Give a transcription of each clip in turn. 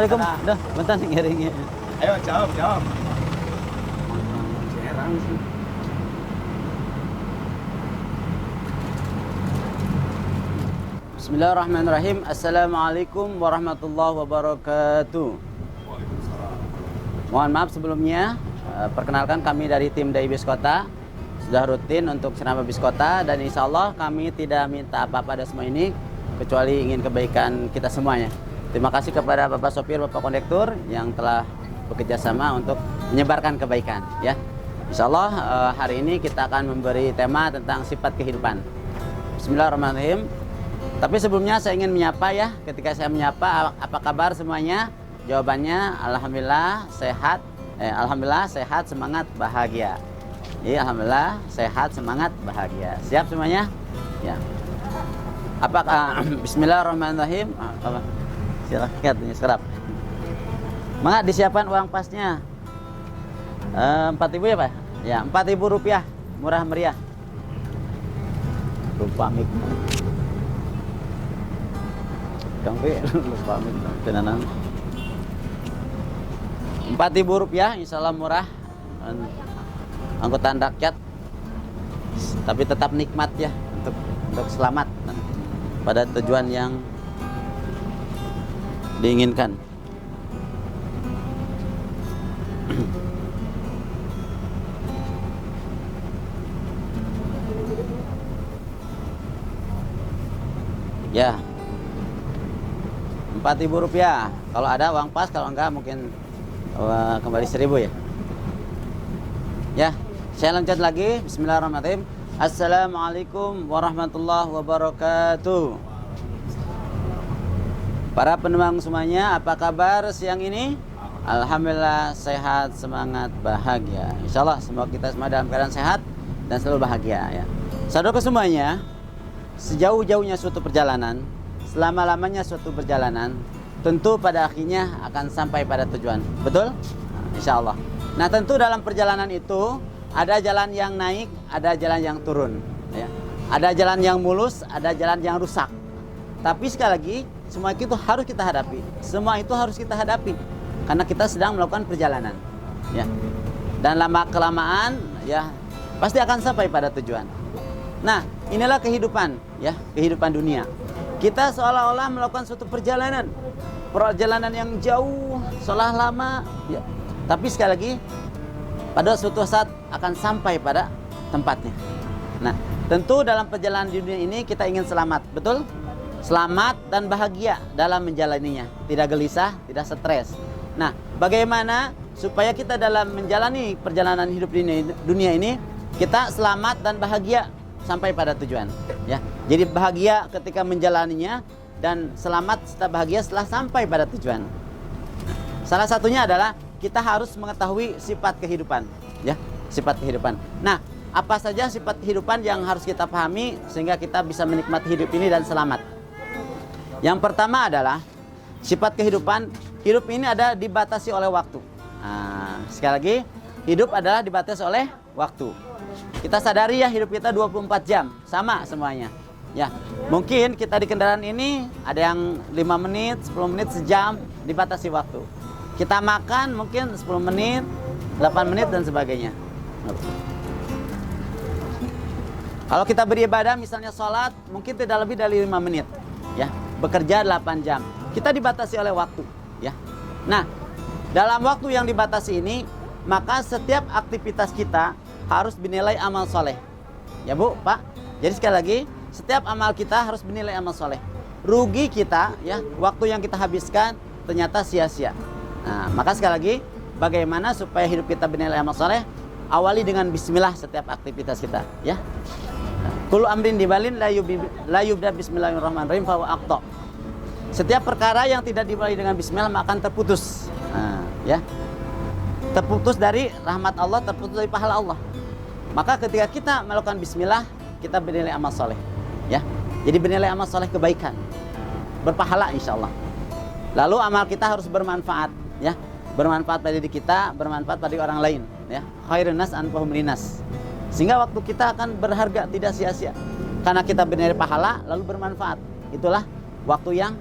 Assalamualaikum. Dah, bentar nih ngiringnya. Ayo jawab. Jarang sih. Bismillahirrahmanirrahim. Assalamualaikum warahmatullahi wabarakatuh. Mohon maaf sebelumnya, perkenalkan kami dari tim Dai Bis Kota sudah rutin untuk ceramah Bis Kota, dan insya Allah kami tidak minta apa-apa dari semua ini kecuali ingin kebaikan kita semuanya. Terima kasih kepada Bapak Sopir, Bapak Kondektur yang telah bekerja sama untuk menyebarkan kebaikan. Ya, insya Allah hari ini kita akan memberi tema tentang sifat kehidupan. Bismillahirrahmanirrahim. Tapi sebelumnya saya ingin menyapa ya. Ketika saya menyapa, apa kabar semuanya? Jawabannya alhamdulillah sehat. Alhamdulillah sehat, semangat, bahagia. Iya, alhamdulillah sehat, semangat, bahagia. Siap semuanya? Ya. Apakah Bismillahirrahmanirrahim? Silakan serap. Maka disiapkan uang pasnya. 4.000 ya Pak? Ya, 4.000 rupiah, murah meriah. Lupa mik. Lupa mik. Tenanan. 4.000 rupiah, insya Allah murah. Angkutan rakyat, tapi tetap nikmat ya, untuk selamat pada tujuan yang diinginkan. Ya, 4.000 rupiah. Kalau ada uang pas, kalau enggak mungkin kembali 1.000 ya. Ya, saya lanjut lagi. Bismillahirrahmanirrahim. Assalamualaikum warahmatullahi wabarakatuh. Para penumpang semuanya, apa kabar siang ini? Alhamdulillah sehat, semangat, bahagia. Insya Allah semoga kita semua dalam keadaan sehat dan selalu bahagia ya. Saudara semuanya, sejauh-jauhnya suatu perjalanan, selama-lamanya suatu perjalanan, tentu pada akhirnya akan sampai pada tujuan. Betul? Insya Allah. Nah, tentu dalam perjalanan itu ada jalan yang naik, ada jalan yang turun ya. Ada jalan yang mulus, ada jalan yang rusak. Tapi sekali lagi, semua itu harus kita hadapi. Semua itu harus kita hadapi karena kita sedang melakukan perjalanan ya. Dan lama kelamaan ya pasti akan sampai pada tujuan. Nah, inilah kehidupan ya, kehidupan dunia. Kita seolah-olah melakukan suatu perjalanan yang jauh, seolah lama ya. Tapi sekali lagi pada suatu saat akan sampai pada tempatnya. Nah, tentu dalam perjalanan di dunia ini kita ingin selamat, betul? Selamat dan bahagia dalam menjalaninya, tidak gelisah, tidak stres. Nah, bagaimana supaya kita dalam menjalani perjalanan hidup di dunia ini kita selamat dan bahagia sampai pada tujuan, ya. Jadi bahagia ketika menjalaninya dan selamat serta bahagia setelah sampai pada tujuan. Salah satunya adalah kita harus mengetahui sifat kehidupan, ya, sifat kehidupan. Nah, apa saja sifat kehidupan yang harus kita pahami sehingga kita bisa menikmati hidup ini dan selamat? Yang pertama adalah sifat kehidupan, hidup ini ada dibatasi oleh waktu. Nah, sekali lagi, hidup adalah dibatasi oleh waktu. Kita sadari ya, hidup kita 24 jam, sama semuanya. Ya, mungkin kita di kendaraan ini ada yang 5 menit, 10 menit, sejam, dibatasi waktu. Kita makan mungkin 10 menit, 8 menit dan sebagainya. Kalau kita beribadah misalnya sholat mungkin tidak lebih dari 5 menit ya. Bekerja 8 jam. Kita dibatasi oleh waktu ya. Nah, dalam waktu yang dibatasi ini, maka setiap aktivitas kita harus dinilai amal soleh. Ya Bu, Pak. Jadi sekali lagi, setiap amal kita harus dinilai amal soleh. Rugi kita ya, waktu yang kita habiskan ternyata sia-sia. Nah, maka sekali lagi, bagaimana supaya hidup kita bernilai amal soleh? Awali dengan bismillah setiap aktivitas kita, ya. Kullu amrin dibalin la yubda bismillahirrahmanirrahim fa huwa aqta. Setiap perkara yang tidak dimulai dengan bismillah maka akan terputus. Nah, ya. Terputus dari rahmat Allah, terputus dari pahala Allah. Maka ketika kita melakukan bismillah, kita bernilai amal soleh, ya. Jadi bernilai amal soleh kebaikan, berpahala insyaallah. Lalu amal kita harus bermanfaat, ya, bermanfaat pada diri kita, bermanfaat pada orang lain, ya. Khairun nas anfa'uhum linnas. Sehingga waktu kita akan berharga, tidak sia-sia. Karena kita bernilai pahala lalu bermanfaat. Itulah waktu yang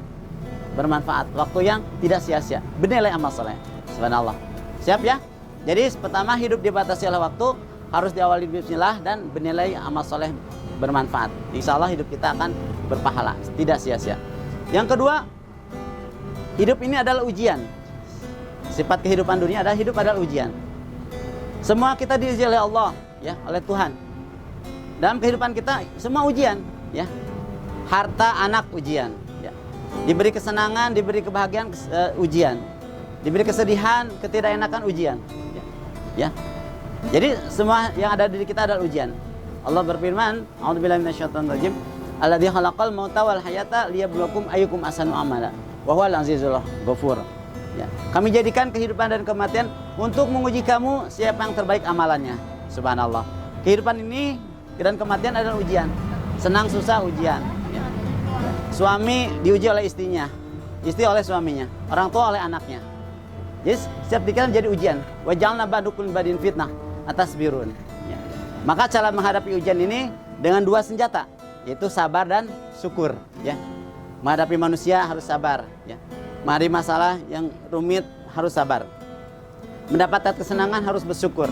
bermanfaat, waktu yang tidak sia-sia, bernilai amal soleh. Subhanallah. Siap ya? Jadi pertama, hidup dibatasi oleh waktu, harus diawali bismillah dan bernilai amal soleh bermanfaat. Insya Allah hidup kita akan berpahala, tidak sia-sia. Yang kedua, hidup ini adalah ujian. Sifat kehidupan dunia adalah hidup adalah ujian. Semua kita diuji oleh Allah, ya, oleh Tuhan. Dalam kehidupan kita semua ujian, ya. Harta, anak ujian, ya. Diberi kesenangan, diberi kebahagiaan, ujian. Diberi kesedihan, ketidakenakan, ujian, ya. Ya. Jadi semua yang ada di diri kita adalah ujian. Allah berfirman, "A'udzubillahi minasyaitonir rajim. Alladzi khalaqal mauta wal hayata liyabluwakum ayyukum ahsanu amala. Wa huwal azizul ghafur." Ya. Kami jadikan kehidupan dan kematian untuk menguji kamu siapa yang terbaik amalannya. Subhanallah. Kehidupan ini dan kematian adalah ujian. Senang susah ujian, ya. Suami diuji oleh istrinya, istri oleh suaminya, orang tua oleh anaknya. Jadi setiap pikiran jadi ujian. Wa ja'alna ba'dakum badin fitnah atas birun. Ya. Maka cara menghadapi ujian ini dengan dua senjata, yaitu sabar dan syukur, ya. Menghadapi manusia harus sabar, ya. Menghadapi masalah yang rumit harus sabar. Mendapatkan kesenangan harus bersyukur,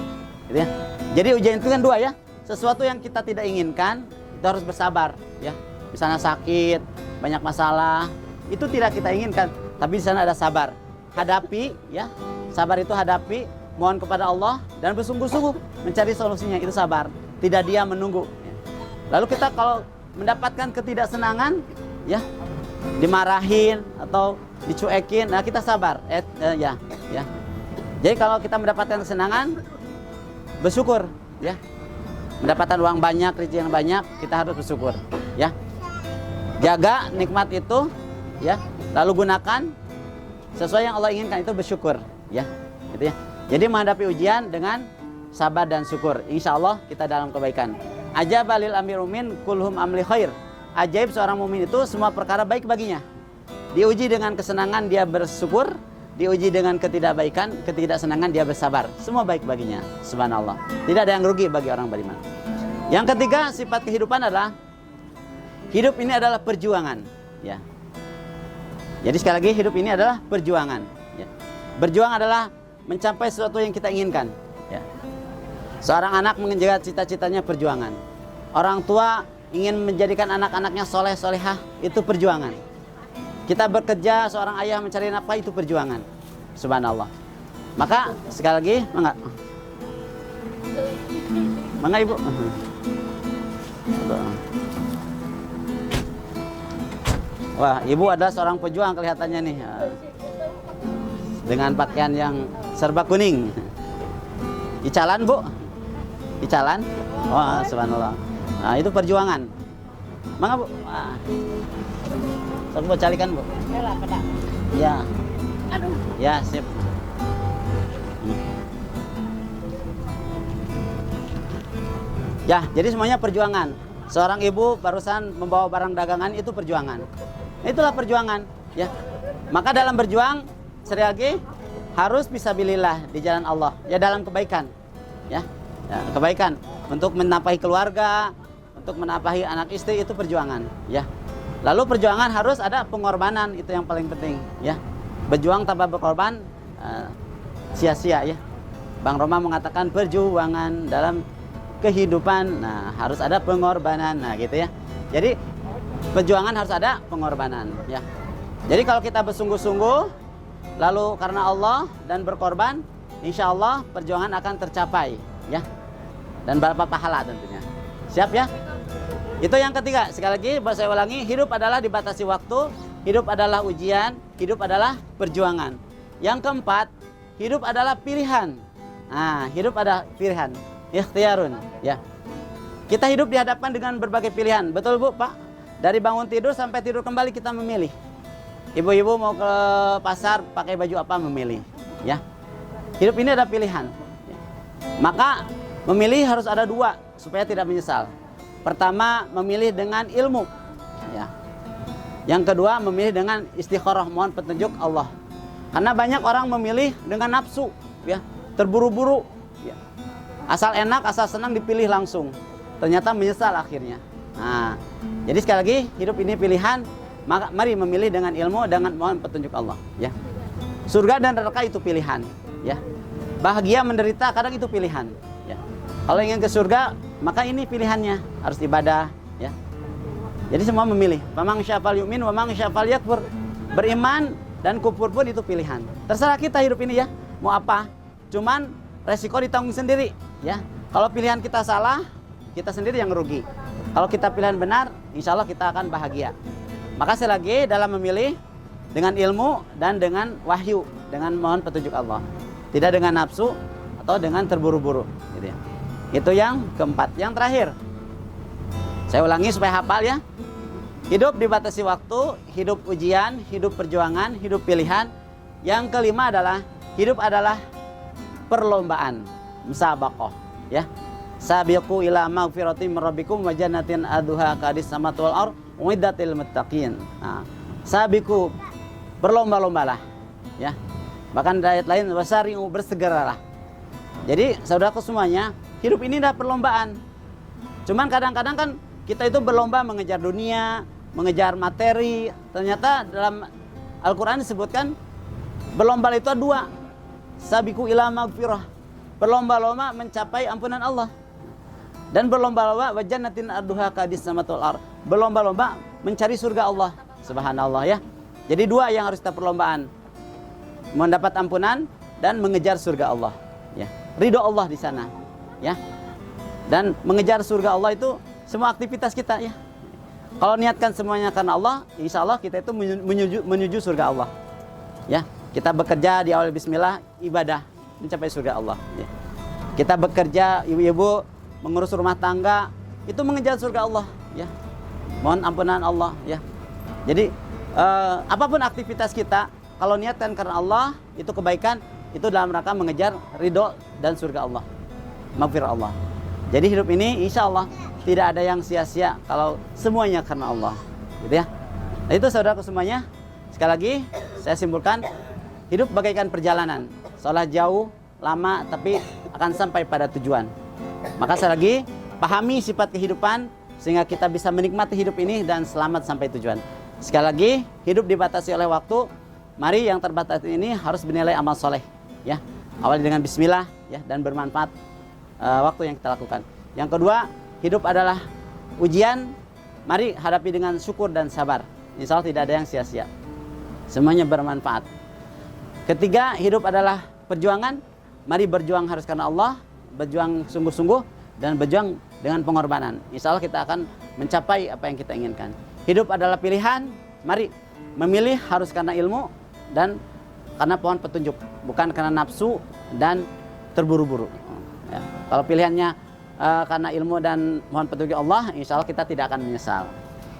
gitu ya. Jadi ujian itu kan dua, ya. Sesuatu yang kita tidak inginkan itu harus bersabar, ya. Misalnya sakit, banyak masalah, itu tidak kita inginkan, tapi di sana ada sabar. Hadapi, ya. Sabar itu hadapi, mohon kepada Allah dan bersungguh-sungguh mencari solusinya, itu sabar. Tidak diam menunggu. Lalu kita kalau mendapatkan ketidaksenangan, ya, dimarahin atau dicuekin, nah kita sabar, ya. Jadi kalau kita mendapatkan kesenangan, bersyukur, ya. Mendapatkan uang banyak, rezeki yang banyak, kita harus bersyukur, ya. Jaga nikmat itu, ya. Lalu gunakan sesuai yang Allah inginkan, itu bersyukur, ya. Gitu ya. Jadi menghadapi ujian dengan sabar dan syukur, insya Allah kita dalam kebaikan. Ajabalil amirumin kulhum amli khair. Ajaib seorang mukmin itu semua perkara baik baginya. Diuji dengan kesenangan dia bersyukur, diuji dengan ketidaksenangan dia bersabar. Semua baik baginya. Subhanallah. Tidak ada yang rugi bagi orang beriman. Yang ketiga, sifat kehidupan adalah hidup ini adalah perjuangan, ya. Jadi sekali lagi, hidup ini adalah perjuangan, ya. Berjuang adalah mencapai sesuatu yang kita inginkan, ya. Seorang anak mengejar cita-citanya perjuangan. Orang tua ingin menjadikan anak-anaknya soleh solehah, itu perjuangan. Kita bekerja, seorang ayah mencari nafkah, itu perjuangan. Subhanallah. Maka sekali lagi, mangga ibu. Wah, ibu adalah seorang pejuang kelihatannya nih, dengan pakaian yang serba kuning. Icalan bu, icalan. Wah, subhanallah. Nah, itu perjuangan. Mangga bu. Sok bu carikan bu. Ya. Aduh. Ya, sip. Ya, jadi semuanya perjuangan. Seorang ibu barusan membawa barang dagangan, itu perjuangan. Itulah perjuangan, ya. Maka dalam berjuang, sekali lagi harus fisabilillah di jalan Allah, ya, dalam kebaikan, ya. Ya, kebaikan untuk menafkahi keluarga, untuk menafkahi anak istri, itu perjuangan, ya. Lalu perjuangan harus ada pengorbanan, itu yang paling penting, ya. Berjuang tanpa berkorban sia-sia, ya. Bang Roma mengatakan perjuangan dalam kehidupan, nah harus ada pengorbanan, nah gitu ya. Jadi perjuangan harus ada pengorbanan, ya. Jadi kalau kita bersungguh-sungguh, lalu karena Allah dan berkorban, insya Allah perjuangan akan tercapai, ya. Dan berapa pahala tentunya. Siap ya? Itu yang ketiga. Sekali lagi saya ulangi, hidup adalah dibatasi waktu, hidup adalah ujian, hidup adalah perjuangan. Yang keempat, hidup adalah pilihan. Nah, hidup ada pilihan, ikhtiyarun, ya. Kita hidup dihadapkan dengan berbagai pilihan, betul bu, pak? Dari bangun tidur sampai tidur kembali kita memilih. Ibu-ibu mau ke pasar pakai baju apa, memilih, ya. Hidup ini ada pilihan, ya. Maka memilih harus ada dua supaya tidak menyesal. Pertama, memilih dengan ilmu, ya. Yang kedua, memilih dengan istikharah, mohon petunjuk Allah. Karena banyak orang memilih dengan nafsu, ya, terburu-buru, ya. Asal enak, asal senang dipilih langsung. Ternyata menyesal akhirnya. Nah, jadi sekali lagi hidup ini pilihan, maka mari memilih dengan ilmu, dengan mohon petunjuk Allah, ya. Surga dan neraka itu pilihan, ya. Bahagia menderita kadang itu pilihan, ya. Kalau ingin ke surga, maka ini pilihannya, harus ibadah, ya. Jadi semua memilih. Faman syafal yu'min wa man syafal yakfur. Beriman dan kufur pun itu pilihan. Terserah kita hidup ini, ya. Mau apa? Cuman resiko ditanggung sendiri, ya. Kalau pilihan kita salah, kita sendiri yang rugi. Kalau kita pilihan benar, insya Allah kita akan bahagia. Maka sekali lagi dalam memilih dengan ilmu dan dengan wahyu, dengan mohon petunjuk Allah. Tidak dengan nafsu atau dengan terburu-buru, gitu ya. Itu yang keempat. Yang terakhir, saya ulangi supaya hafal, ya. Hidup dibatasi waktu, hidup ujian, hidup perjuangan, hidup pilihan. Yang kelima adalah hidup adalah perlombaan, musabaqah, ya. Sabiqu ila magfiratin min rabbikum wa jannatin aduha kadis samawati wal ardh uiddatil muttaqin. Nah, sabiqu, berlomba-lombalah, ya. Bahkan di ayat lain wasari'u, bersegeralah. Jadi saudaraku semuanya, hidup ini adalah perlombaan. Cuman kadang-kadang kan kita itu berlomba mengejar dunia, mengejar materi. Ternyata dalam Al-Quran disebutkan berlomba itu ada dua. Sabiqu ila magfirah, berlomba-lomba mencapai ampunan Allah. Dan berlomba-lomba wa jannatin arduha kadis samawati wal ardh, berlomba-lomba mencari surga Allah. Subhanallah, ya. Jadi dua yang harus kita perlombaan, mendapat ampunan dan mengejar surga Allah, ya. Ridho Allah di sana, ya. Dan mengejar surga Allah itu semua aktivitas kita, ya. Kalau niatkan semuanya karena Allah, insya Allah kita itu menuju surga Allah, ya. Kita bekerja di awal bismillah, ibadah mencapai surga Allah, ya. Kita bekerja, ibu-ibu mengurus rumah tangga, itu mengejar surga Allah, ya. Mohon ampunan Allah, ya. Jadi apapun aktivitas kita, kalau niatkan karena Allah, itu kebaikan, itu dalam rangka mengejar ridho dan surga Allah, maghfirah Allah. Jadi hidup ini insya Allah tidak ada yang sia-sia kalau semuanya karena Allah, gitu, ya. Nah, itu saudaraku semuanya, sekali lagi saya simpulkan, hidup bagaikan perjalanan, seolah jauh, lama, tapi akan sampai pada tujuan. Maka sekali lagi, pahami sifat kehidupan sehingga kita bisa menikmati hidup ini dan selamat sampai tujuan. Sekali lagi, hidup dibatasi oleh waktu. Mari yang terbatas ini harus bernilai amal soleh, ya. Awali dengan bismillah, ya, dan bermanfaat waktu yang kita lakukan. Yang kedua, hidup adalah ujian. Mari hadapi dengan syukur dan sabar. Insya Allah tidak ada yang sia-sia. Semuanya bermanfaat. Ketiga, hidup adalah perjuangan. Mari berjuang harus karena Allah, berjuang sungguh-sungguh dan berjuang dengan pengorbanan. Insya Allah kita akan mencapai apa yang kita inginkan. Hidup adalah pilihan. Mari memilih harus karena ilmu dan karena pohon petunjuk, bukan karena nafsu dan terburu-buru, ya. Kalau pilihannya karena ilmu dan mohon petunjuk Allah, insya Allah kita tidak akan menyesal.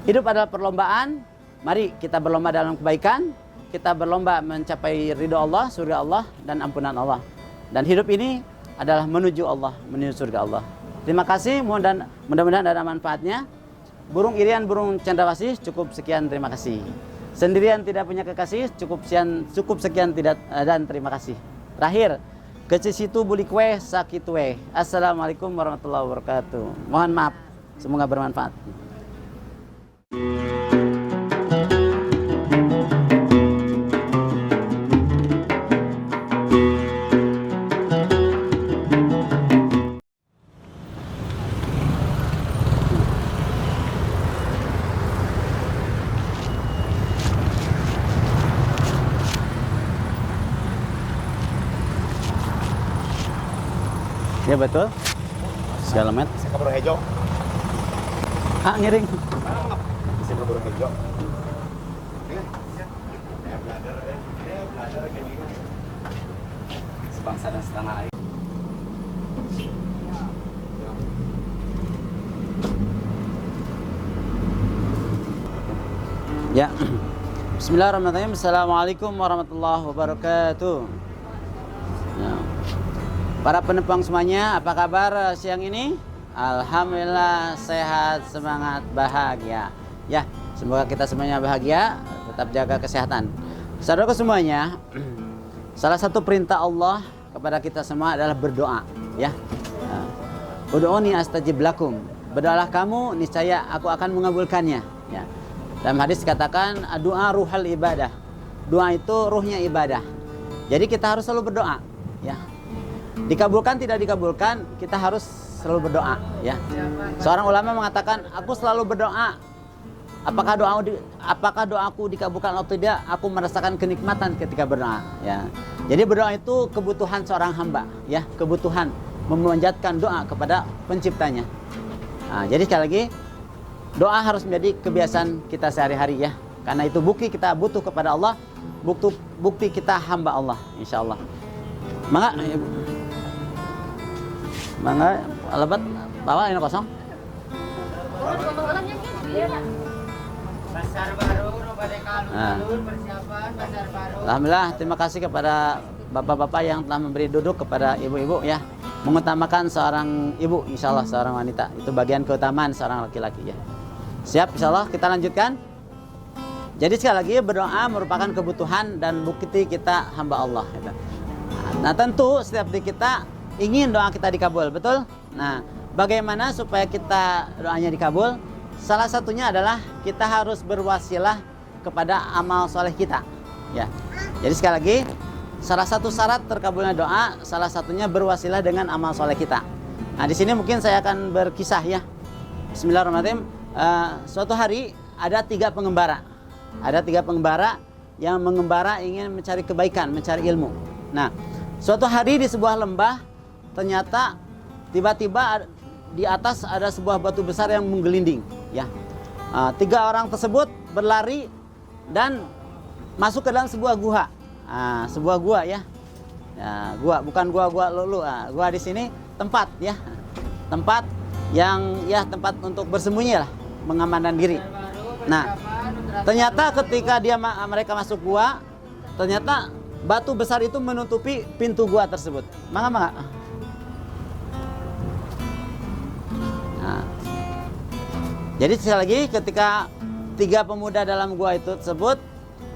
Hidup adalah perlombaan. Mari kita berlomba dalam kebaikan. Kita berlomba mencapai ridho Allah, surga Allah, dan ampunan Allah. Dan hidup ini adalah menuju Allah, menuju surga Allah. Terima kasih, mudah-mudahan ada manfaatnya. Burung irian, burung cendrawasih, cukup sekian, terima kasih. Sendirian tidak punya kekasih, cukup sekian tidak, dan terima kasih. Terakhir, kecisitu buli kue sakit kue. Assalamualaikum warahmatullahi wabarakatuh. Mohon maaf, semoga bermanfaat. Ya betul. Segala met. Saya kabur hejo. Ah, ngiring. Saya kabur hejo. Sebangsa dan setanah air. Ya. Bismillahirrahmanirrahim. Assalamualaikum warahmatullahi wabarakatuh. Ya. Para penumpang semuanya, apa kabar siang ini? Alhamdulillah sehat, semangat, bahagia. Ya, semoga kita semuanya bahagia, tetap jaga kesehatan. Saudaraku semuanya, salah satu perintah Allah kepada kita semua adalah berdoa, ya. Ud'uni astajib lakum. Berdoalah kamu, niscaya aku akan mengabulkannya, ya. Dalam hadis katakan doa ruhul ibadah. Doa itu ruhnya ibadah. Jadi kita harus selalu berdoa, ya. Dikabulkan tidak dikabulkan, kita harus selalu berdoa, ya. Seorang ulama mengatakan, aku selalu berdoa. Apakah doaku dikabulkan atau tidak? Aku merasakan kenikmatan ketika berdoa, ya. Jadi berdoa itu kebutuhan seorang hamba, ya, kebutuhan memanjatkan doa kepada penciptanya. Nah, jadi sekali lagi, doa harus menjadi kebiasaan kita sehari-hari, ya. Karena itu bukti kita butuh kepada Allah, bukti kita hamba Allah, insya Allah. Mangga lebat bawa ini kosong. Pasar baru, kalun persiapan pasar baru. Alhamdulillah, terima kasih kepada bapak-bapak yang telah memberi duduk kepada ibu-ibu, ya. Mengutamakan seorang ibu, insya Allah seorang wanita. Itu bagian keutamaan seorang laki-laki, ya. Siap, insya Allah kita lanjutkan. Jadi sekali lagi berdoa merupakan kebutuhan dan bukti kita hamba Allah, gitu. Nah tentu setiap diri kita ingin doa kita dikabul, betul? Nah bagaimana supaya kita doanya dikabul? Salah satunya adalah kita harus berwasilah kepada amal soleh kita, ya. Jadi sekali lagi, salah satu syarat terkabulnya doa, salah satunya berwasilah dengan amal soleh kita. Nah di sini mungkin saya akan berkisah, ya. Bismillahirrahmanirrahim. Suatu hari ada 3 pengembara. Ada 3 pengembara yang mengembara ingin mencari kebaikan, mencari ilmu. Nah, suatu hari di sebuah lembah, ternyata tiba-tiba di atas ada sebuah batu besar yang menggelinding, ya. 3 orang tersebut berlari dan masuk ke dalam sebuah gua. Sebuah gua, ya. Gua bukan gua lulu. Gua di sini tempat, ya. Tempat yang, ya, tempat untuk bersembunyi lah, mengamankan diri. Nah, ternyata ketika mereka masuk gua, ternyata batu besar itu menutupi pintu gua tersebut. Mangga. Nah, jadi sekali lagi ketika 3 pemuda dalam gua itu tersebut,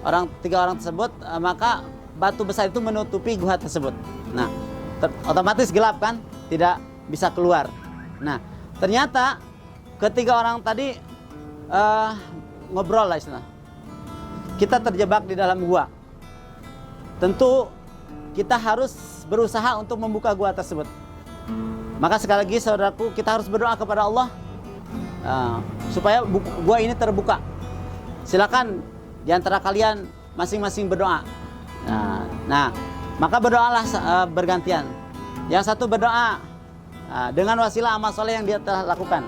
3 orang tersebut, maka batu besar itu menutupi gua tersebut. Nah, otomatis gelap kan, tidak bisa keluar. Nah, ternyata ketiga orang tadi ngobrol lah istilah. Kita terjebak di dalam gua. Tentu kita harus berusaha untuk membuka gua tersebut. Maka sekali lagi saudaraku, kita harus berdoa kepada Allah supaya gua ini terbuka. Silakan di antara kalian masing-masing berdoa. Nah, maka berdoalah bergantian. Yang satu berdoa dengan wasilah amal soleh yang dia telah lakukan.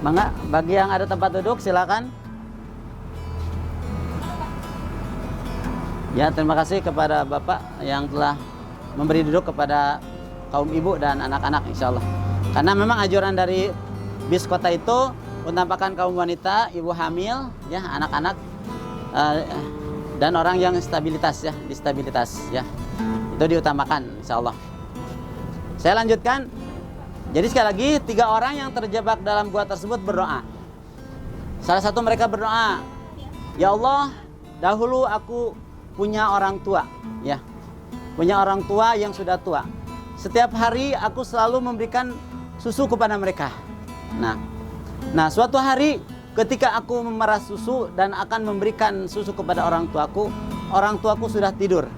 Mangga, bagi yang ada tempat duduk silakan. Ya, terima kasih kepada Bapak yang telah memberi duduk kepada kaum ibu dan anak-anak, insya Allah. Karena memang anjuran dari BIS kota itu menampakkan kaum wanita, ibu hamil, ya, anak-anak, dan orang yang disabilitas, ya. Itu diutamakan, insya Allah. Saya lanjutkan. Jadi sekali lagi 3 orang yang terjebak dalam gua tersebut berdoa. Salah satu mereka berdoa, ya Allah, dahulu aku punya orang tua, ya, punya orang tua yang sudah tua. Setiap hari aku selalu memberikan susu kepada mereka. Nah, suatu hari ketika aku memerah susu dan akan memberikan susu kepada orang tuaku sudah tidur.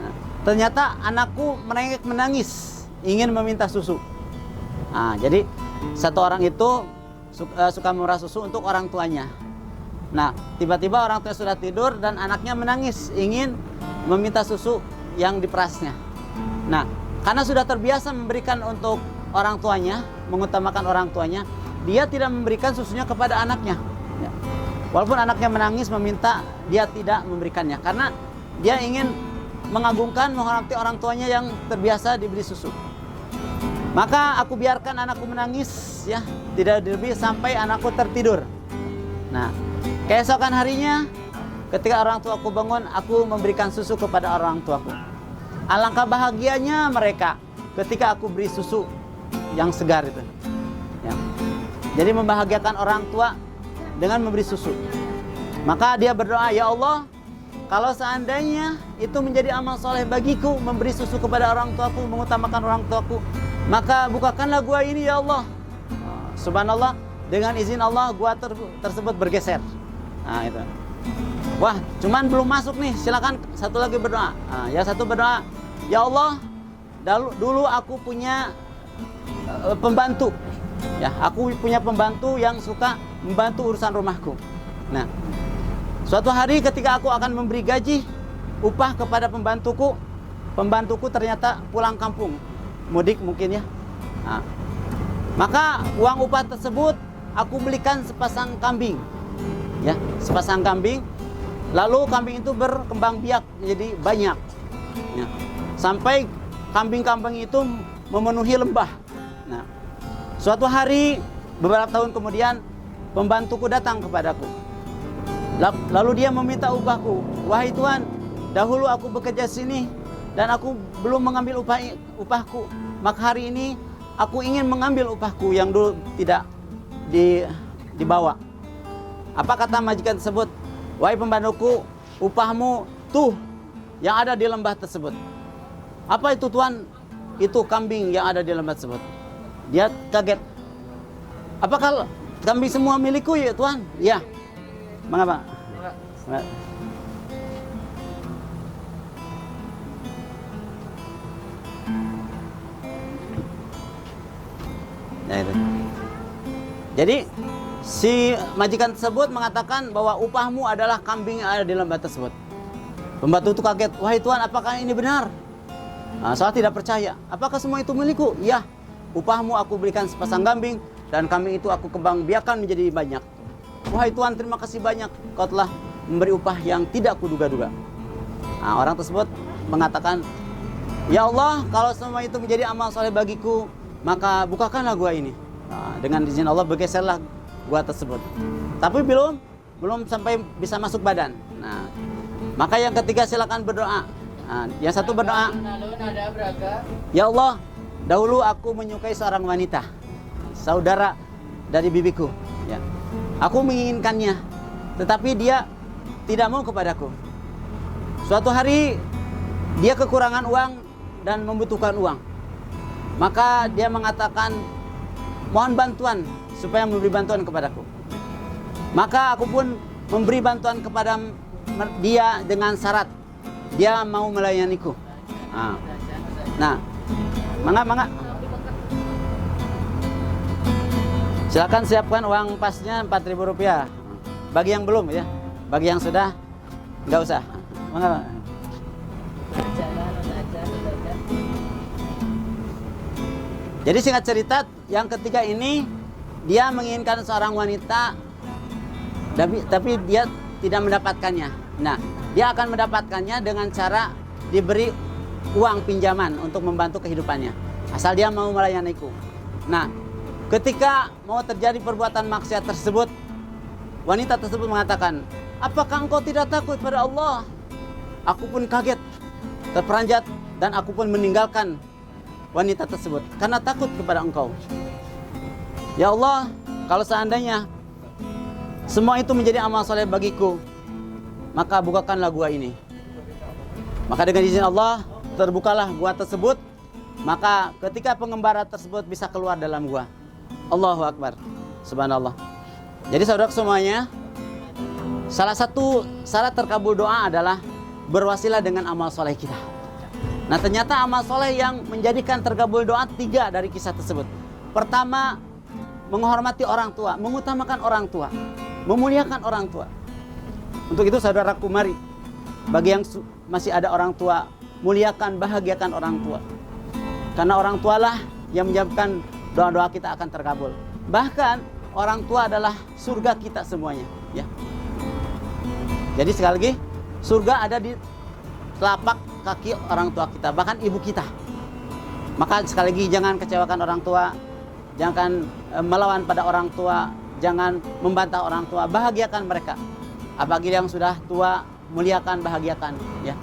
Nah, ternyata anakku merengek menangis, ingin meminta susu. Jadi satu orang itu suka memerah susu untuk orang tuanya. Nah, tiba-tiba orang tua sudah tidur dan anaknya menangis, ingin meminta susu yang diperasnya. Nah, karena sudah terbiasa memberikan untuk orang tuanya, mengutamakan orang tuanya, dia tidak memberikan susunya kepada anaknya. Ya. Walaupun anaknya menangis meminta, dia tidak memberikannya karena dia ingin mengagungkan, menghormati orang tuanya yang terbiasa diberi susu. Maka aku biarkan anakku menangis, ya, tidak lebih sampai anakku tertidur. Nah, keesokan harinya ketika orang tuaku bangun, aku memberikan susu kepada orang tuaku. Alangkah bahagianya mereka ketika aku beri susu yang segar itu, ya. Jadi membahagiakan orang tua dengan memberi susu. Maka dia berdoa, ya Allah, kalau seandainya itu menjadi amal soleh bagiku, memberi susu kepada orang tuaku, mengutamakan orang tuaku, maka bukakanlah gua ini, ya Allah, subhanallah, dengan izin Allah gua tersebut bergeser. Nah itu. Wah, cuman belum masuk nih, silakan satu lagi berdoa. Nah, yang satu berdoa, ya Allah, dulu aku punya pembantu. Ya, aku punya pembantu yang suka membantu urusan rumahku. Nah, suatu hari ketika aku akan memberi gaji upah kepada pembantuku ternyata pulang kampung, mudik mungkin ya. Nah, maka uang upah tersebut aku belikan sepasang kambing. Ya, sepasang kambing. Lalu kambing itu berkembang biak menjadi banyak. Ya, sampai kambing-kambing itu memenuhi lembah. Nah, suatu hari beberapa tahun kemudian pembantuku datang kepadaku. Lalu dia meminta upahku. Wahai Tuan, dahulu aku bekerja sini dan aku belum mengambil upahku. Maka hari ini aku ingin mengambil upahku yang dulu tidak dibawa. Apa kata majikan tersebut? Wahai pembantuku, upahmu tuh yang ada di lembah tersebut. Apa itu Tuan? Itu kambing yang ada di lembah tersebut. Dia kaget. Apakah kambing semua milikku ya Tuan? Ya. Mengapa? Ya itu. Jadi si majikan tersebut mengatakan bahwa upahmu adalah kambing yang ada di lembah tersebut. Pembantu itu kaget. Wahai Tuan, apakah ini benar? Nah, saya tidak percaya. Apakah semua itu milikku? Ya. Upahmu aku berikan sepasang kambing dan kambing itu aku kembang biakan menjadi banyak. Wahai Tuan, terima kasih banyak. Kau telah memberi upah yang tidak kuduga-duga. Nah, orang tersebut mengatakan, ya Allah, kalau semua itu menjadi amal soleh bagiku, maka bukakanlah gua ini. Nah, dengan izin Allah bergeserlah gua tersebut. Tapi belum sampai bisa masuk badan. Nah, maka yang ketiga silakan berdoa. Nah, yang satu berdoa, ya Allah, dahulu aku menyukai seorang wanita, saudara dari bibiku. Ya. Aku menginginkannya, tetapi dia tidak mau kepadaku. Suatu hari dia kekurangan uang dan membutuhkan uang. Maka dia mengatakan, mohon bantuan supaya memberi bantuan kepadaku. Maka aku pun memberi bantuan kepada dia dengan syarat dia mau melayaniku. Nah, mangga. Silakan siapkan uang pasnya Rp4.000. Bagi yang belum ya, bagi yang sudah nggak usah. Mangga. Jadi singkat cerita, yang ketiga ini dia menginginkan seorang wanita, tapi dia tidak mendapatkannya. Nah, dia akan mendapatkannya dengan cara diberi uang pinjaman untuk membantu kehidupannya, asal dia mau melayaniku. Nah, ketika mau terjadi perbuatan maksiat tersebut, wanita tersebut mengatakan, apakah engkau tidak takut pada Allah? Aku pun kaget, terperanjat, dan aku pun meninggalkan wanita tersebut karena takut kepada engkau. Ya Allah, kalau seandainya semua itu menjadi amal soleh bagiku, maka bukakanlah gua ini. Maka dengan izin Allah, terbukalah gua tersebut. Maka ketika pengembara tersebut bisa keluar dalam gua. Allahu Akbar. Subhanallah. Jadi saudara semuanya, salah satu syarat terkabul doa adalah berwasilah dengan amal soleh kita. Nah, ternyata amal soleh yang menjadikan terkabul doa 3 dari kisah tersebut. Pertama, menghormati orang tua, mengutamakan orang tua, memuliakan orang tua. Untuk itu saudaraku, mari bagi yang masih ada orang tua, muliakan, bahagiakan orang tua. Karena orang tualah yang menyebabkan doa-doa kita akan terkabul. Bahkan orang tua adalah surga kita semuanya, ya. Jadi sekali lagi, surga ada di telapak kaki orang tua kita, bahkan ibu kita. Maka sekali lagi, jangan kecewakan orang tua, jangan melawan pada orang tua, jangan membantah orang tua, bahagiakan mereka. Apalagi yang sudah tua, muliakan, bahagiakan, ya.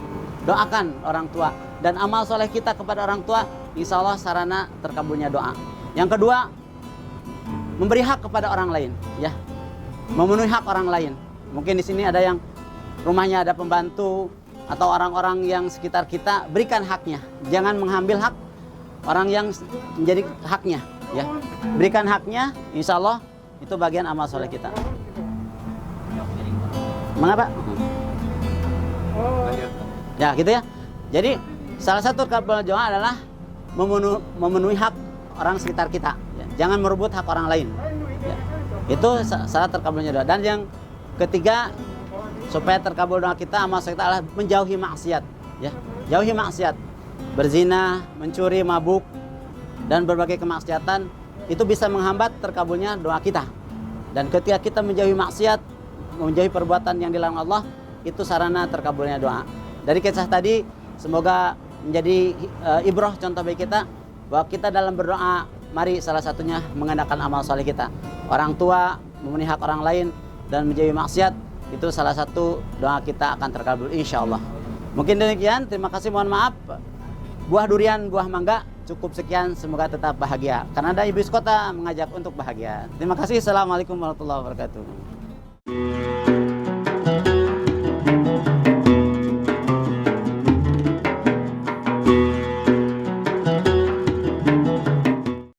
Doakan orang tua, dan amal soleh kita kepada orang tua, insya Allah sarana terkabulnya doa. Yang kedua, memberi hak kepada orang lain, ya, memenuhi hak orang lain. Mungkin di sini ada yang rumahnya ada pembantu atau orang-orang yang sekitar kita, berikan haknya. Jangan mengambil hak orang yang menjadi haknya. ya. Berikan haknya, insya Allah itu bagian amal soleh kita. Mengapa? Lanjut. Ya gitu ya. Jadi salah satu terkabulnya doa adalah memenuhi hak orang sekitar kita. Ya. Jangan merebut hak orang lain. Ya. Itu salah terkabulnya doa. Dan yang ketiga, supaya terkabul doa kita, amal soleh kita adalah menjauhi maksiat. Ya, jauhi maksiat, berzina, mencuri, mabuk, dan berbagai kemaksiatan itu bisa menghambat terkabulnya doa kita. Dan ketika kita menjauhi maksiat, menjauhi perbuatan yang dilarang Allah, itu sarana terkabulnya doa. Dari kisah tadi, semoga menjadi ibrah contoh bagi kita bahwa kita dalam berdoa, mari salah satunya mengandalkan amal soleh kita. Orang tua memenuhi hak orang lain dan menjauhi maksiat, itu salah satu doa kita akan terkabul insya Allah. Mungkin demikian, terima kasih, mohon maaf. Buah durian, buah mangga, cukup sekian, semoga tetap bahagia. Karena ada Iblis Kota mengajak untuk bahagia. Terima kasih, assalamualaikum warahmatullahi wabarakatuh.